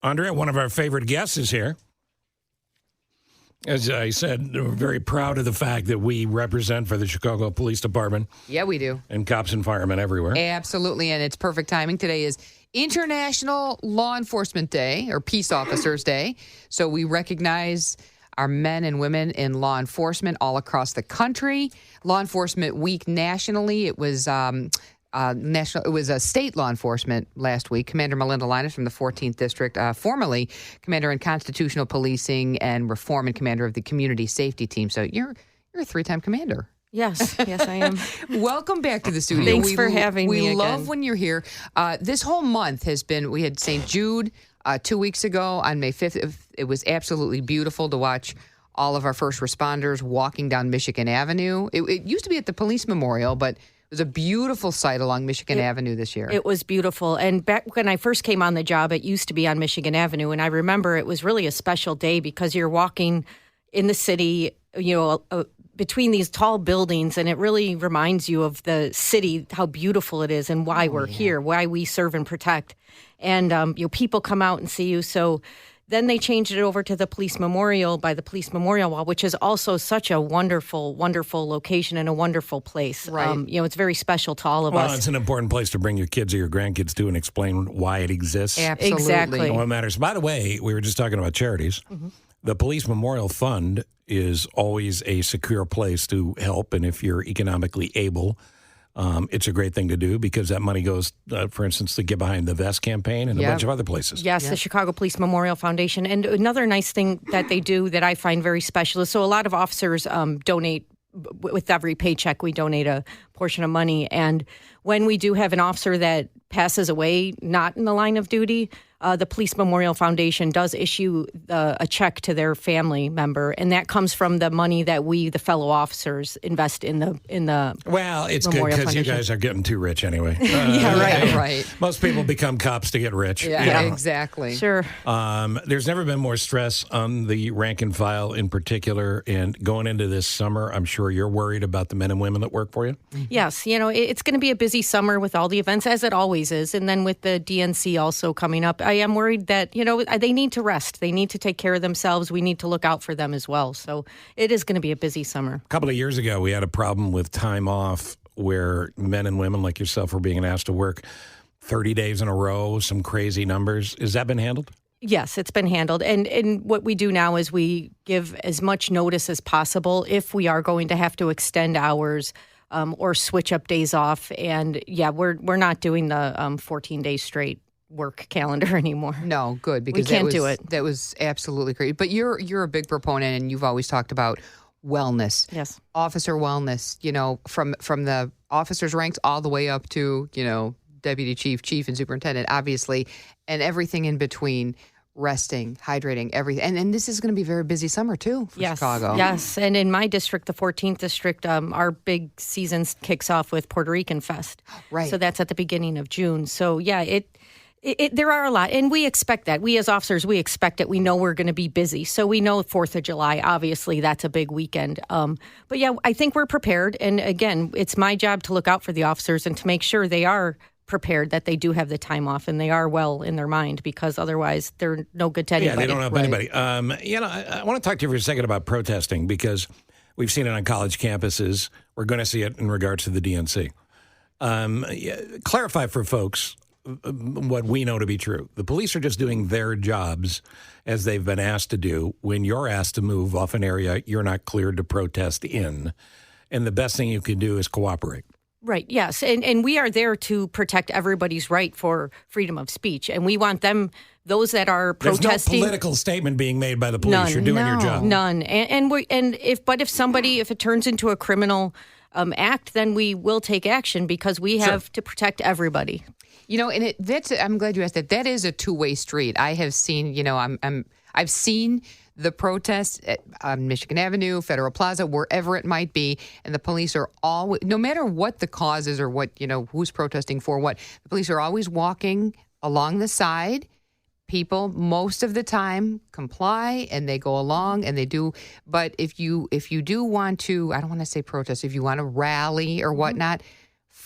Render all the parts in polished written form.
Andrea, one of our favorite guests is here. As I said, we're very proud of the fact that we represent for the Chicago Police Department. Yeah, we do. And cops and firemen everywhere. Absolutely, and it's perfect timing. Today is International Law Enforcement Day, or Peace Officers Day. So we recognize our men and women in law enforcement all across the country. Law Enforcement Week nationally, it was It was a state law enforcement last week. Commander Melinda Linas from the 14th District, formerly Commander in Constitutional Policing and Reform and Commander of the Community Safety Team. So you're a three-time commander. Yes, I am. Welcome back to the studio. Thanks for having me We again. love when you're here. This whole month has been, we had St. Jude 2 weeks ago on May 5th. It was absolutely beautiful to watch all of our first responders walking down Michigan Avenue. It used to be at the Police Memorial, but it was a beautiful sight along Michigan Avenue this year. It was beautiful. And back when I first came on the job, it used to be on Michigan Avenue. And I remember it was really a special day because you're walking in the city, between these tall buildings, and it really reminds you of the city, how beautiful it is and why we're here, why we serve and protect. And people come out and see you. So then they changed it over to the Police Memorial by the Police Memorial Wall, which is also such a wonderful, wonderful location and a wonderful place. Right. It's very special to all of us. Well, it's an important place to bring your kids or your grandkids to and explain why it exists. Absolutely. Exactly. And what matters. By the way, we were just talking about charities. Mm-hmm. The Police Memorial Fund is always a secure place to help, and if you're economically able, it's a great thing to do because that money goes, for instance, to Get Behind the Vest campaign and a bunch of other places. Yes, the Chicago Police Memorial Foundation. And another nice thing that they do that I find very special is, so a lot of officers donate. With every paycheck, we donate a portion of money. And when we do have an officer that passes away, not in the line of duty, the Police Memorial Foundation does issue a check to their family member, and that comes from the money that we, the fellow officers, invest in the. Well, it's Memorial good because you Foundation. guys are getting too rich anyway. Right. Most people become cops to get rich. Yeah, exactly. Sure. There's never been more stress on the rank and file in particular, and going into this summer, I'm sure you're worried about the men and women that work for you. Yes, it's going to be a busy summer with all the events, as it always is, and then with the DNC also coming up. I am worried that, they need to rest. They need to take care of themselves. We need to look out for them as well. So it is going to be a busy summer. A couple of years ago, we had a problem with time off where men and women like yourself were being asked to work 30 days in a row, some crazy numbers. Has that been handled? Yes, it's been handled. And what we do now is we give as much notice as possible if we are going to have to extend hours or switch up days off. And, we're not doing the 14 days straight work calendar anymore. No, good, because we can't do it. That was absolutely great. But you're a big proponent, and you've always talked about wellness. Yes. Officer wellness, from the officer's ranks all the way up to, deputy chief, and superintendent, obviously, and everything in between, resting, hydrating, everything. And this is going to be a very busy summer, too, for Chicago. Yes, and in my district, the 14th District, our big season kicks off with Puerto Rican Fest. Right. So that's at the beginning of June. So, there are a lot, and we expect that. We as officers, we expect it. We know we're going to be busy. So we know 4th of July, obviously, that's a big weekend. But I think we're prepared. And again, it's my job to look out for the officers and to make sure they are prepared, that they do have the time off and they are well in their mind, because otherwise they're no good to anybody. Yeah, they don't help anybody. I want to talk to you for a second about protesting, because we've seen it on college campuses. We're going to see it in regards to the DNC. Clarify for folks what we know to be true. The police are just doing their jobs as they've been asked to do when you're asked to move off an area you're not cleared to protest in. And the best thing you can do is cooperate. Right, yes. And we are there to protect everybody's right for freedom of speech. And we want them, those that are protesting. There's no political statement being made by the police. None. You're doing your job. None. If it turns into a criminal act, then we will take action, because we have to protect everybody. I'm glad you asked that. That is a two-way street. I have seen, I've seen the protests on Michigan Avenue, Federal Plaza, wherever it might be, and the police are always, no matter what the cause is or what, who's protesting for what, the police are always walking along the side. People, most of the time, comply and they go along and they do. But if you do want to, I don't want to say protest, if you want to rally or whatnot,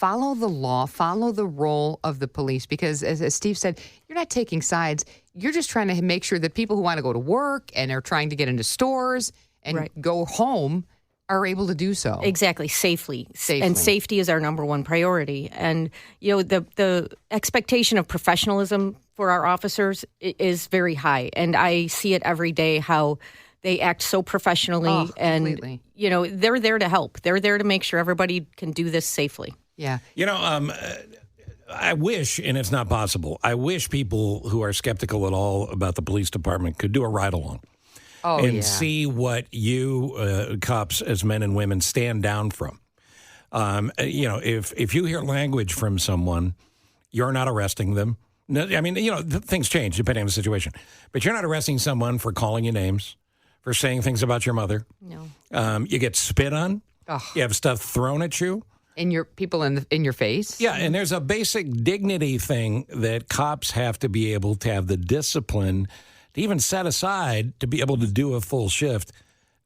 follow the law, follow the role of the police, because as Steve said, you're not taking sides. You're just trying to make sure that people who want to go to work and are trying to get into stores and go home are able to do so. Exactly, safely. And safety is our number one priority. And, the expectation of professionalism for our officers is very high. And I see it every day how they act so professionally. Completely. And, they're there to help. They're there to make sure everybody can do this safely. Yeah. I wish, and it's not possible, I wish people who are skeptical at all about the police department could do a ride-along. See what you cops as men and women stand down from. If you hear language from someone, you're not arresting them. I mean, things change depending on the situation. But you're not arresting someone for calling you names, for saying things about your mother. No. You get spit on. You have stuff thrown at you. In your people in your face. Yeah, and there's a basic dignity thing that cops have to be able to have the discipline to even set aside to be able to do a full shift.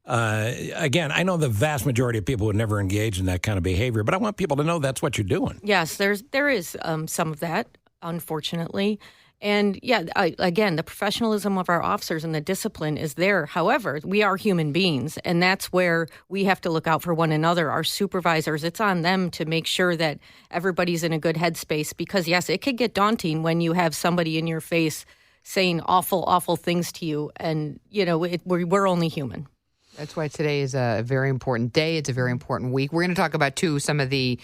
Again, I know the vast majority of people would never engage in that kind of behavior, but I want people to know that's what you're doing. Yes, there is some of that, unfortunately. And again, the professionalism of our officers and the discipline is there. However, we are human beings, and that's where we have to look out for one another. Our supervisors, it's on them to make sure that everybody's in a good headspace, because yes, it could get daunting when you have somebody in your face saying awful, awful things to you. And, we're only human. That's why today is a very important day. It's a very important week. We're going to talk about, too, some of the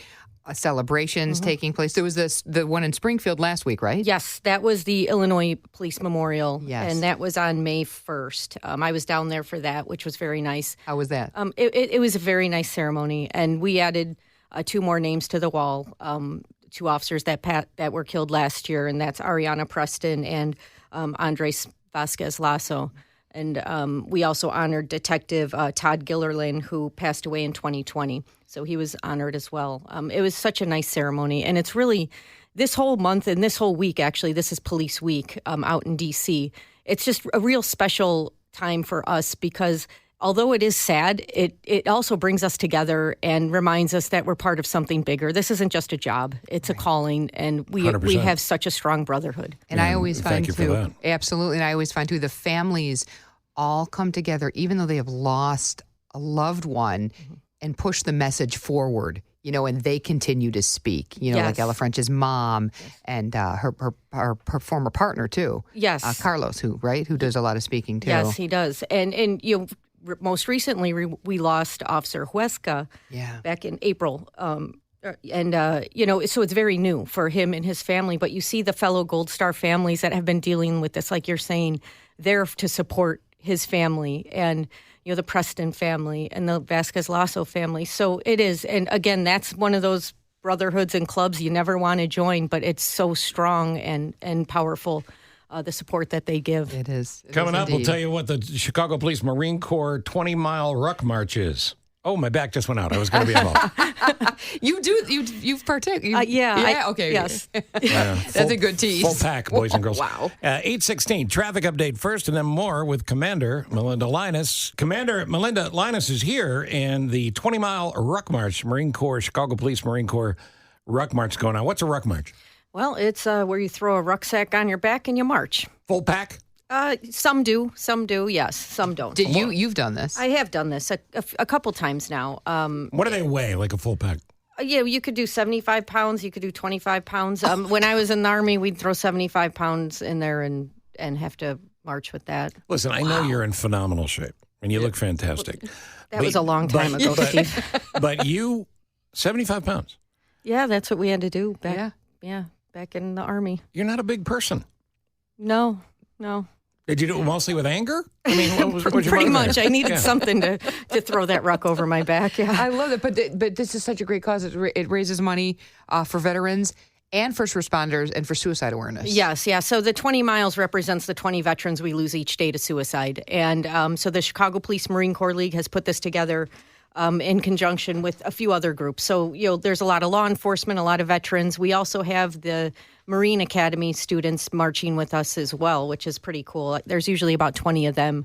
celebrations taking place. There was the one in Springfield last week, right? Yes, that was the Illinois Police Memorial. Yes. And that was on May 1st. I was down there for that, which was very nice. How was that? It was a very nice ceremony. And we added 2 more names to the wall, 2 officers that were killed last year, and that's Ariana Preston and Andres Vasquez Lasso. And we also honored Detective Todd Gillerlin, who passed away in 2020. So he was honored as well. It was such a nice ceremony. And it's really this whole month and this whole week, actually, this is Police Week out in D.C. It's just a real special time for us because although it is sad, it also brings us together and reminds us that we're part of something bigger. This isn't just a job. It's a calling, and we have such a strong brotherhood. And I always find, thank you for that. Absolutely, and I always find, too, the families all come together, even though they have lost a loved one, and push the message forward, and they continue to speak, like Ella French's mom and her former partner, too. Yes. Carlos, who does a lot of speaking, too. Yes, he does. And most recently, we lost Officer Huesca back in April. So it's very new for him and his family. But you see the fellow Gold Star families that have been dealing with this, like you're saying, there to support his family and, the Preston family and the Vasquez Lasso family. So it is. And again, that's one of those brotherhoods and clubs you never want to join, but it's so strong and powerful. The support that they give. It is. Coming up, we'll tell you what the Chicago Police Marine Corps 20-mile Ruck March is. Oh, my back just went out. I was going to be involved. You've partaken. Okay. Yes. That's a good tease. Full pack, boys and girls. Wow. 8:16, traffic update first, and then more with Commander Melinda Linas. Commander Melinda Linas is here, and the 20-mile Ruck March, Marine Corps, Chicago Police Marine Corps Ruck March going on. What's a Ruck March? Well, it's where you throw a rucksack on your back and you march. Full pack? Some do, yes. Some don't. You've done this? I have done this a couple times now. What do they weigh, like a full pack? You could do 75 pounds. You could do 25 pounds. When I was in the Army, we'd throw 75 pounds in there and have to march with that. Listen, I know you're in phenomenal shape, and you look fantastic. That was a long time ago, Steve. But you, 75 pounds. Yeah, that's what we had to do back in the Army. You're not a big person. No. Did you do it mostly with anger? I mean, what was your pretty much. there? I needed something to throw that ruck over my back. Yeah, I love it. But this is such a great cause. It raises money for veterans and first responders and for suicide awareness. Yes, yeah. So the 20 miles represents the 20 veterans we lose each day to suicide. And so the Chicago Police Marine Corps League has put this together in conjunction with a few other groups. So, there's a lot of law enforcement, a lot of veterans. We also have the Marine Academy students marching with us as well, which is pretty cool. There's usually about 20 of them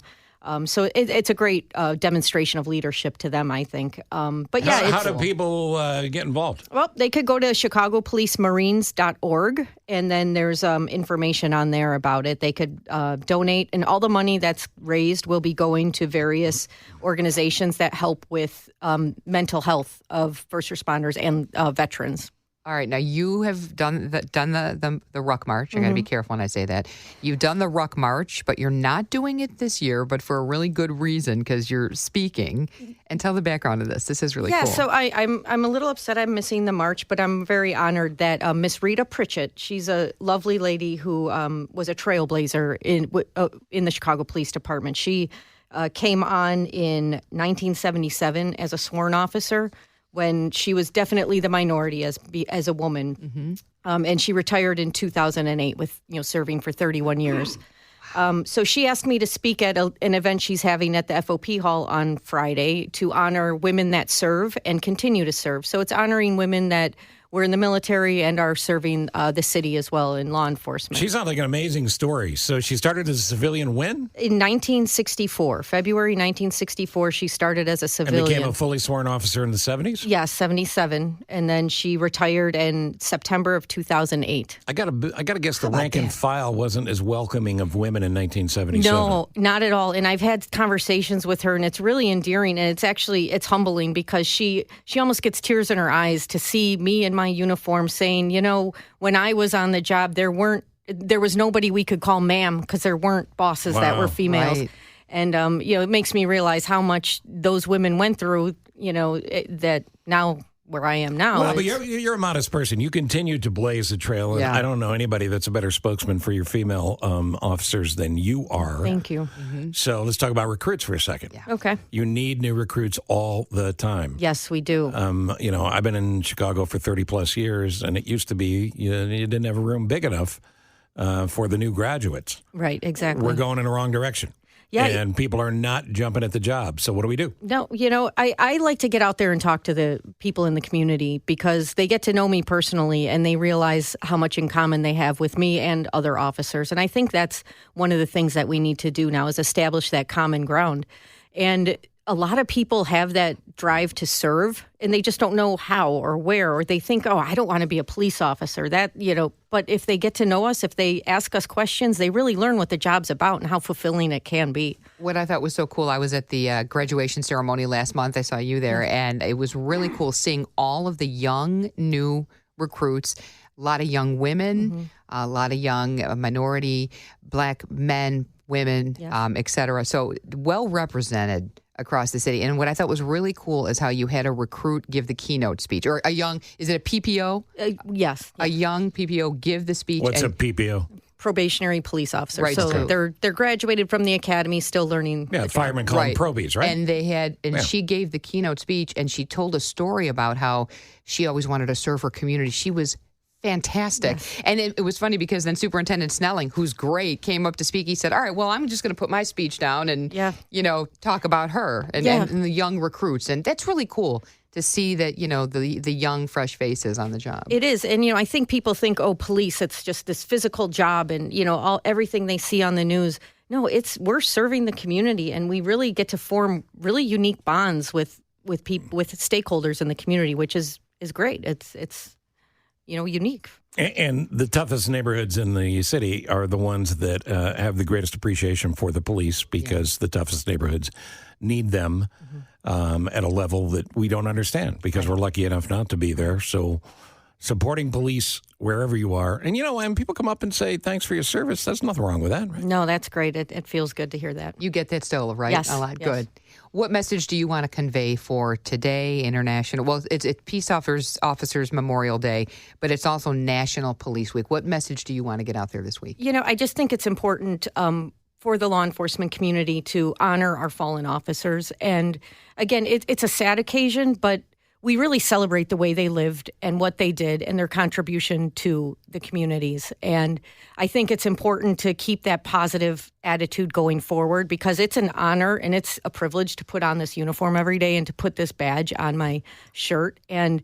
So it's a great demonstration of leadership to them, I think. But yeah, how do people get involved? Well, they could go to chicagopolicemarines.org, and then there's information on there about it. They could donate, and all the money that's raised will be going to various organizations that help with mental health of first responders and veterans. All right. Now, you have done the Ruck March. I got to be careful when I say that. You've done the Ruck March, but you're not doing it this year, but for a really good reason, because you're speaking. And tell the background of this. This is really cool. Yeah, so I'm a little upset I'm missing the march, but I'm very honored that Miss Rita Pritchett, she's a lovely lady who was a trailblazer in the Chicago Police Department. She came on in 1977 as a sworn officer, when she was definitely the minority as a woman, and she retired in 2008 with serving for 31 years. So she asked me to speak at an event she's having at the FOP Hall on Friday to honor women that serve and continue to serve. So it's honoring women that were in the military and are serving the city as well in law enforcement. She sounds like an amazing story. So she started as a civilian when? In 1964, February 1964, she started as a civilian. And became a fully sworn officer in the 70s? Yes, 77. And then she retired in September of 2008. I gotta guess the rank and file wasn't as welcoming of women in 1977. No, not at all. And I've had conversations with her, and it's really endearing, and it's humbling because she almost gets tears in her eyes to see me in my uniform saying, when I was on the job, there was nobody we could call ma'am because there weren't bosses that were females. Right. And, it makes me realize how much those women went through, that now where I am now. Well, but you're a modest person. You continue to blaze the trail. And I don't know anybody that's a better spokesman for your female officers than you are. Thank you. Mm-hmm. So let's talk about recruits for a second. Yeah. Okay. You need new recruits all the time. Yes, we do. I've been in Chicago for 30 plus years, and it used to be you didn't have a room big enough for the new graduates. Right, exactly. We're going in the wrong direction. Yeah. And people are not jumping at the job. So what do we do? No, I like to get out there and talk to the people in the community because they get to know me personally and they realize how much in common they have with me and other officers. And I think that's one of the things that we need to do now is establish that common ground. And a lot of people have that drive to serve and they just don't know how or where, or they think, I don't want to be a police officer. But if they get to know us, if they ask us questions, they really learn what the job's about and how fulfilling it can be. What I thought was so cool, I was at the graduation ceremony last month. I saw you there, and it was really cool seeing all of the young, new recruits, a lot of young women, a lot of young minority, black men, women, et cetera. So well represented across the city. And what I thought was really cool is how you had a recruit give the keynote speech. Or is it a PPO? Yes. A young PPO give the speech. What's a PPO? Probationary police officer. Right. So they're graduated from the academy, still learning. Yeah, firemen call them probies, right? And she gave the keynote speech, and she told a story about how she always wanted to serve her community. She was fantastic. Yes. And it was funny because then Superintendent Snelling, who's great, came up to speak. He said, all right, well, I'm just going to put my speech down and, talk about her and the young recruits. And that's really cool to see that, the young, fresh faces on the job. It is. And, I think people think, police, it's just this physical job and, everything they see on the news. No, we're serving the community and we really get to form really unique bonds with people, with stakeholders in the community, which is great. It's unique. And the toughest neighborhoods in the city are the ones that have the greatest appreciation for the police because the toughest neighborhoods need them at a level that we don't understand because we're lucky enough not to be there. So supporting police wherever you are. And, when people come up and say, thanks for your service, there's nothing wrong with that, right? No, that's great. It feels good to hear that. You get that still, right? Yes. A lot. Yes. Good. What message do you want to convey for today, International? Well, it's Peace Officers Memorial Day, but it's also National Police Week. What message do you want to get out there this week? I just think it's important for the law enforcement community to honor our fallen officers. And again, it's a sad occasion, but we really celebrate the way they lived and what they did and their contribution to the communities. And I think it's important to keep that positive attitude going forward because it's an honor and it's a privilege to put on this uniform every day and to put this badge on my shirt. And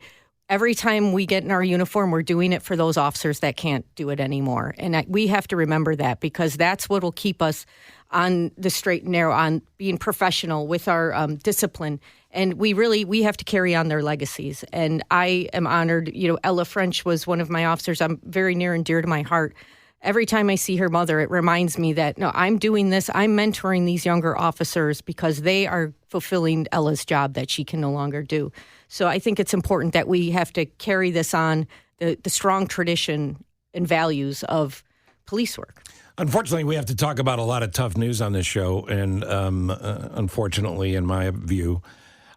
every time we get in our uniform, we're doing it for those officers that can't do it anymore. And we have to remember that, because that's what will keep us on the straight and narrow, on being professional with our discipline. And we have to carry on their legacies. And I am honored. Ella French was one of my officers. I'm very near and dear to my heart. Every time I see her mother, it reminds me that, no, I'm doing this. I'm mentoring these younger officers because they are fulfilling Ella's job that she can no longer do. So I think it's important that we have to carry this on, the strong tradition and values of police work. Unfortunately, we have to talk about a lot of tough news on this show. And unfortunately, in my view,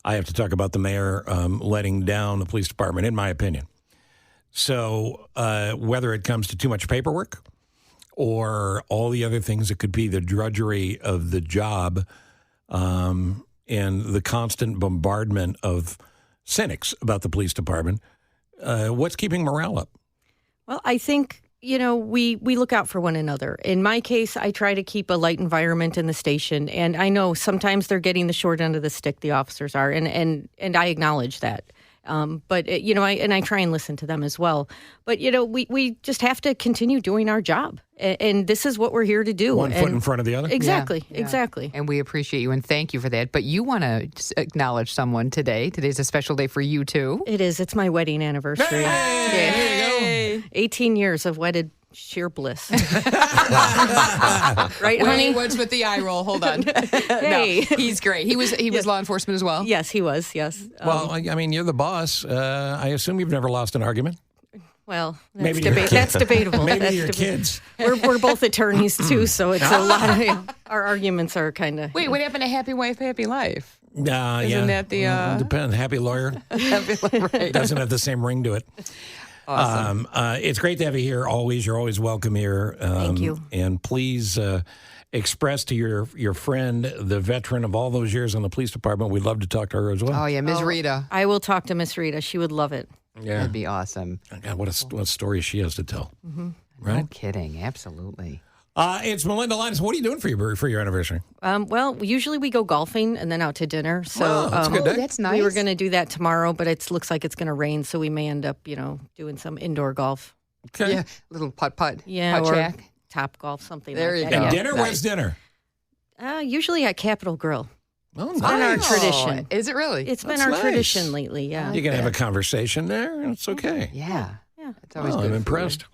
I have to talk about the mayor letting down the police department, in my opinion. So whether it comes to too much paperwork or all the other things that could be the drudgery of the job and the constant bombardment of cynics about the police department, what's keeping morale up? Well, I think, we look out for one another. In my case, I try to keep a light environment in the station. And I know sometimes they're getting the short end of the stick, the officers are, and I acknowledge that. But I try and listen to them as well. But, we just have to continue doing our job. And this is what we're here to do. One foot in front of the other? Exactly, Yeah. exactly. And we appreciate you and thank you for that. But you want to acknowledge someone today. Today's a special day for you, too. It is. It's my wedding anniversary. Hey, there you go. 18 years of wedded sheer bliss. Right, Wait, honey? what's with the eye roll? Hold on. Hey. No, he's great. He was law enforcement as well? Yes, he was, yes. Well, I mean, you're the boss. I assume you've never lost an argument. Well, Maybe that's debatable. Maybe That's your kids. We're both attorneys, too, so it's a lot of, our arguments are kind of... Wait, what happened to Happy Wife, Happy Life? Yeah. that the, Depends. Happy lawyer. Right. Doesn't have the same ring to it. Awesome. It's great to have you here always. You're always welcome here. Thank you. And please express to your friend, the veteran of all those years in the police department, we'd love to talk to her as well. Oh, yeah, Ms. Rita. I will talk to Miss Rita. She would love it. Yeah. That'd be awesome. God, what a story she has to tell. Mm-hmm. Right? No kidding. Absolutely. It's Melinda Linas. What are you doing for your anniversary? Well, usually we go golfing and then out to dinner. So Oh, that's a good day. That's nice. we were going to do that tomorrow, but it looks like it's going to rain, so we may end up, doing some indoor golf. Okay. Yeah, little putt-putt. Yeah, putt or shack. top golf, something There like you that. And go. dinner? Nice. Where's dinner? Usually at Capitol Grill. Oh, It's been our tradition. Oh, is it really? It's been That's our nice. tradition lately, yeah. You can have a conversation there, and it's okay. Yeah. Yeah. It's always Oh, good. I'm for impressed.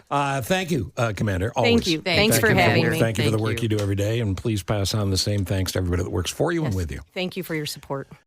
Thank you, Commander. Always. Thank you. Thanks for you having me. Thank you for the Thank work you. you do every day, and please pass on the same thanks to everybody that works for you and with you. Thank you for your support.